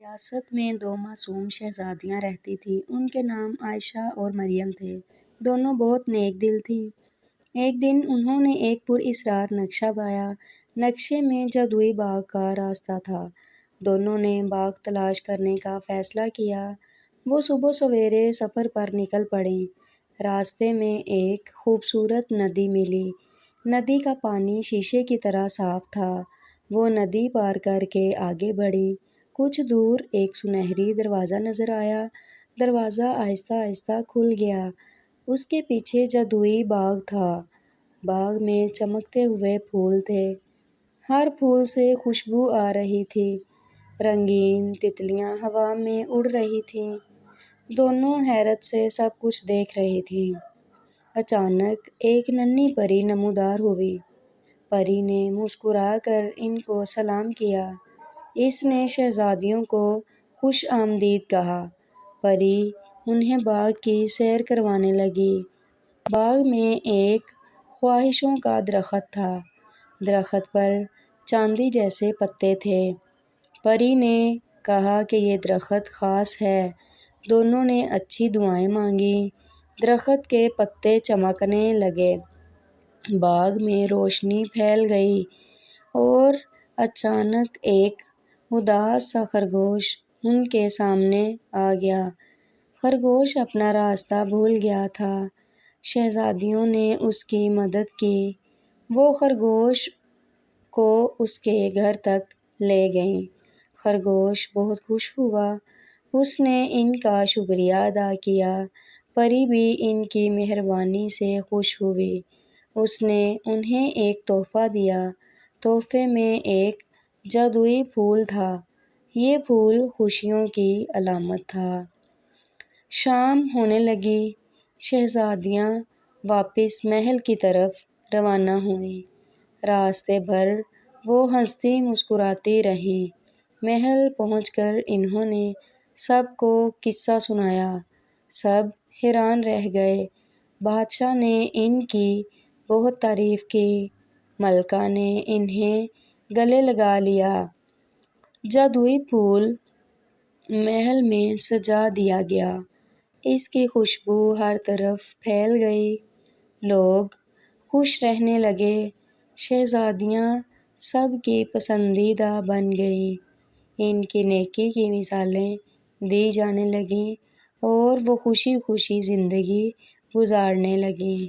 ریاست میں دو معصوم شہزادیاں رہتی تھیں۔ ان کے نام عائشہ اور مریم تھے۔ دونوں بہت نیک دل تھیں۔ ایک دن انہوں نے ایک پراسرار نقشہ پایا۔ نقشے میں جادوئی باغ کا راستہ تھا۔ دونوں نے باغ تلاش کرنے کا فیصلہ کیا۔ وہ صبح سویرے سفر پر نکل پڑیں۔ راستے میں ایک خوبصورت ندی ملی۔ ندی کا پانی شیشے کی طرح صاف تھا۔ وہ ندی پار کر کے آگے بڑھیں۔ کچھ دور ایک سنہری دروازہ نظر آیا۔ دروازہ آہستہ آہستہ کھل گیا۔ اس کے پیچھے جادوئی باغ تھا۔ باغ میں چمکتے ہوئے پھول تھے۔ ہر پھول سے خوشبو آ رہی تھی۔ رنگین تتلیاں ہوا میں اڑ رہی تھیں۔ دونوں حیرت سے سب کچھ دیکھ رہی تھیں۔ اچانک ایک ننھی پری نمودار ہوئی۔ پری نے مسکرا کر ان کو سلام کیا۔ اس نے شہزادیوں کو خوش آمدید کہا۔ پری انہیں باغ کی سیر کروانے لگی۔ باغ میں ایک خواہشوں کا درخت تھا۔ درخت پر چاندی جیسے پتے تھے۔ پری نے کہا کہ یہ درخت خاص ہے۔ دونوں نے اچھی دعائیں مانگیں۔ درخت کے پتے چمکنے لگے۔ باغ میں روشنی پھیل گئی اور اچانک ایک اداس سا خرگوش ان کے سامنے آ گیا۔ خرگوش اپنا راستہ بھول گیا تھا۔ شہزادیوں نے اس کی مدد کی۔ وہ خرگوش کو اس کے گھر تک لے گئیں۔ خرگوش بہت خوش ہوا۔ اس نے ان کا شکریہ ادا کیا۔ پری بھی ان کی مہربانی سے خوش ہوئی۔ اس نے انہیں ایک تحفہ دیا۔ تحفے میں ایک جادوئی پھول تھا۔ یہ پھول خوشیوں کی علامت تھا۔ شام ہونے لگی۔ شہزادیاں واپس محل کی طرف روانہ ہوئیں۔ راستے بھر وہ ہنستی مسکراتی رہیں۔ محل پہنچ کر انہوں نے سب کو قصہ سنایا۔ سب حیران رہ گئے۔ بادشاہ نے ان کی بہت تعریف کی۔ ملکہ نے انہیں گلے لگا لیا۔ جادوئی پھول محل میں سجا دیا گیا۔ اس کی خوشبو ہر طرف پھیل گئی۔ لوگ خوش رہنے لگے۔ شہزادیاں سب کی پسندیدہ بن گئیں۔ ان کی نیکی کی مثالیں دی جانے لگیں اور وہ خوشی خوشی زندگی گزارنے لگیں۔